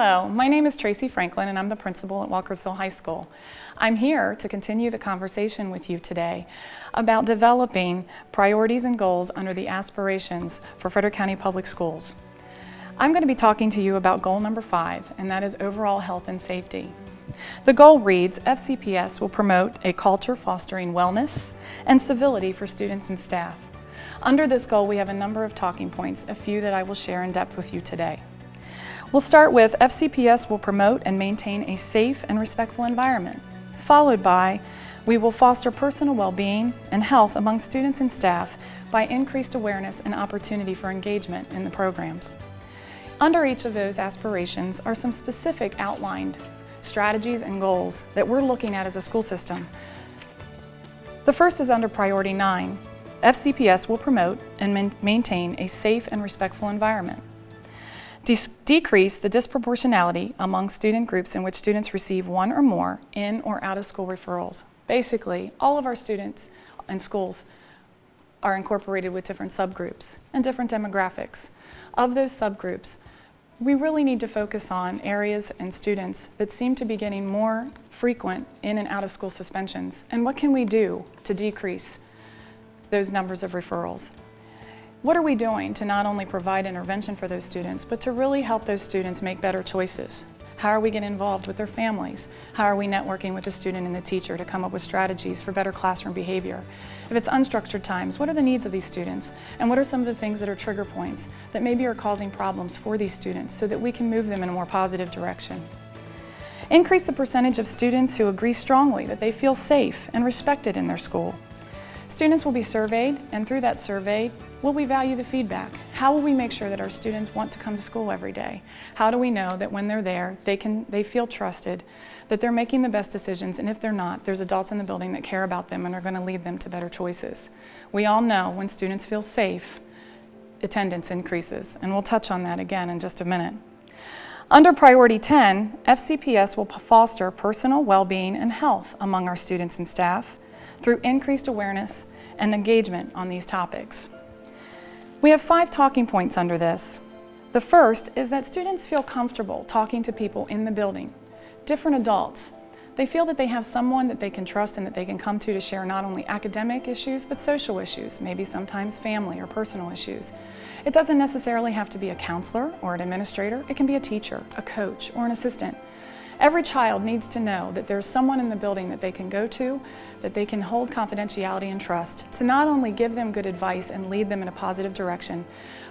Hello, my name is Tracey Franklin and I'm the principal at Walkersville High School. I'm here to continue the conversation with you today about developing priorities and goals under the aspirations for Frederick County Public Schools. I'm going to be talking to you about goal number 5, and that is overall health and safety. The goal reads, FCPS will promote a culture fostering wellness and civility for students and staff. Under this goal, we have a number of talking points, a few that I will share in depth with you today. We'll start with FCPS will promote and maintain a safe and respectful environment, followed by we will foster personal well-being and health among students and staff by increased awareness and opportunity for engagement in the programs. Under each of those aspirations are some specific outlined strategies and goals that we're looking at as a school system. The first is under Priority 9. FCPS will promote and maintain a safe and respectful environment. Decrease the disproportionality among student groups in which students receive one or more in or out of school referrals. Basically, all of our students and schools are incorporated with different subgroups and different demographics. Of those subgroups, we really need to focus on areas and students that seem to be getting more frequent in and out of school suspensions. And what can we do to decrease those numbers of referrals? What are we doing to not only provide intervention for those students, but to really help those students make better choices? How are we getting involved with their families? How are we networking with the student and the teacher to come up with strategies for better classroom behavior? If it's unstructured times, what are the needs of these students? And what are some of the things that are trigger points that maybe are causing problems for these students so that we can move them in a more positive direction? Increase the percentage of students who agree strongly that they feel safe and respected in their school. Students will be surveyed, and through that survey, will we value the feedback? How will we make sure that our students want to come to school every day? How do we know that when they're there, they feel trusted, that they're making the best decisions, and if they're not, there's adults in the building that care about them and are going to lead them to better choices. We all know when students feel safe, attendance increases, and we'll touch on that again in just a minute. Under Priority 10, FCPS will foster personal well-being and health among our students and staff through increased awareness and engagement on these topics. We have 5 talking points under this. The first is that students feel comfortable talking to people in the building, different adults. They feel that they have someone that they can trust and that they can come to share not only academic issues, but social issues, maybe sometimes family or personal issues. It doesn't necessarily have to be a counselor or an administrator. It can be a teacher, a coach, or an assistant. Every child needs to know that there's someone in the building that they can go to, that they can hold confidentiality and trust to not only give them good advice and lead them in a positive direction,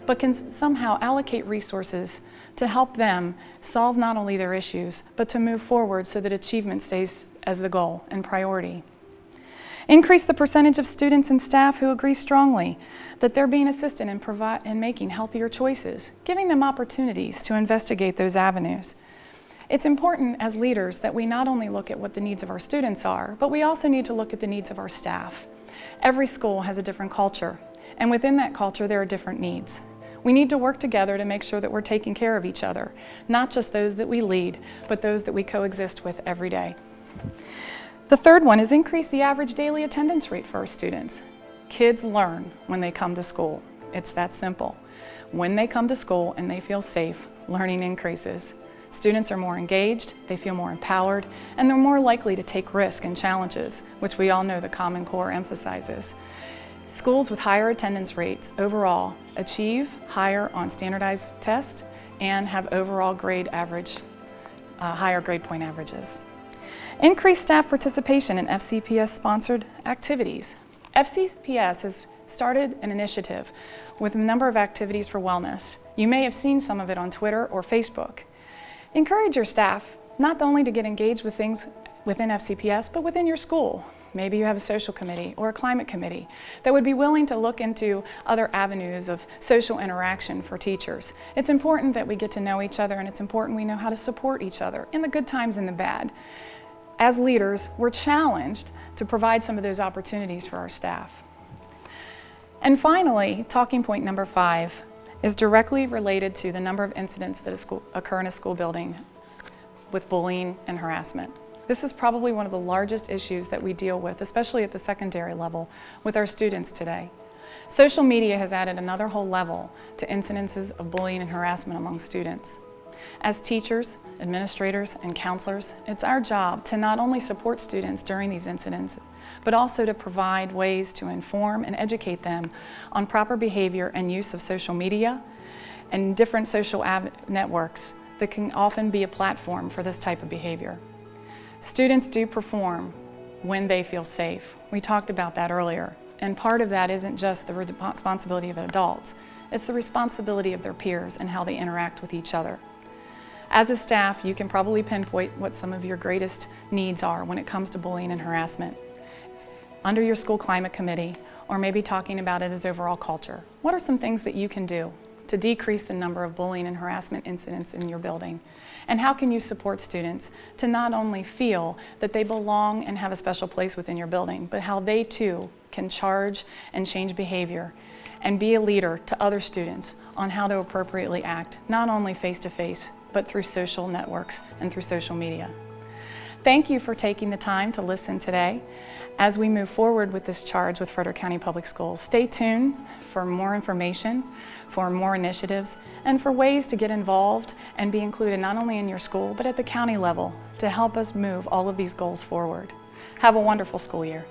but can somehow allocate resources to help them solve not only their issues, but to move forward so that achievement stays as the goal and priority. Increase the percentage of students and staff who agree strongly that they're being assisted in making healthier choices, giving them opportunities to investigate those avenues. It's important as leaders that we not only look at what the needs of our students are, but we also need to look at the needs of our staff. Every school has a different culture, and within that culture there are different needs. We need to work together to make sure that we're taking care of each other, not just those that we lead, but those that we coexist with every day. The third one is increase the average daily attendance rate for our students. Kids learn when they come to school. It's that simple. When they come to school and they feel safe, learning increases. Students are more engaged, they feel more empowered, and they're more likely to take risks and challenges, which we all know the Common Core emphasizes. Schools with higher attendance rates overall achieve higher on standardized tests and have overall higher grade point averages. Increase staff participation in FCPS-sponsored activities. FCPS has started an initiative with a number of activities for wellness. You may have seen some of it on Twitter or Facebook. Encourage your staff not only to get engaged with things within FCPS, but within your school. Maybe you have a social committee or a climate committee that would be willing to look into other avenues of social interaction for teachers. It's important that we get to know each other, and it's important we know how to support each other in the good times and the bad. As leaders, we're challenged to provide some of those opportunities for our staff. And finally, talking point number 5 is directly related to the number of incidents that occur in a school building with bullying and harassment. This is probably one of the largest issues that we deal with, especially at the secondary level, with our students today. Social media has added another whole level to incidences of bullying and harassment among students. As teachers, administrators, and counselors, it's our job to not only support students during these incidents, but also to provide ways to inform and educate them on proper behavior and use of social media and different social networks that can often be a platform for this type of behavior. Students do perform when they feel safe. We talked about that earlier. And part of that isn't just the responsibility of adults, it's the responsibility of their peers and how they interact with each other. As a staff, you can probably pinpoint what some of your greatest needs are when it comes to bullying and harassment. Under your school climate committee, or maybe talking about it as overall culture, what are some things that you can do to decrease the number of bullying and harassment incidents in your building? And how can you support students to not only feel that they belong and have a special place within your building, but how they too can charge and change behavior and be a leader to other students on how to appropriately act, not only face-to-face, but through social networks and through social media. Thank you for taking the time to listen today. As we move forward with this charge with Frederick County Public Schools, stay tuned for more information, for more initiatives, and for ways to get involved and be included not only in your school, but at the county level to help us move all of these goals forward. Have a wonderful school year.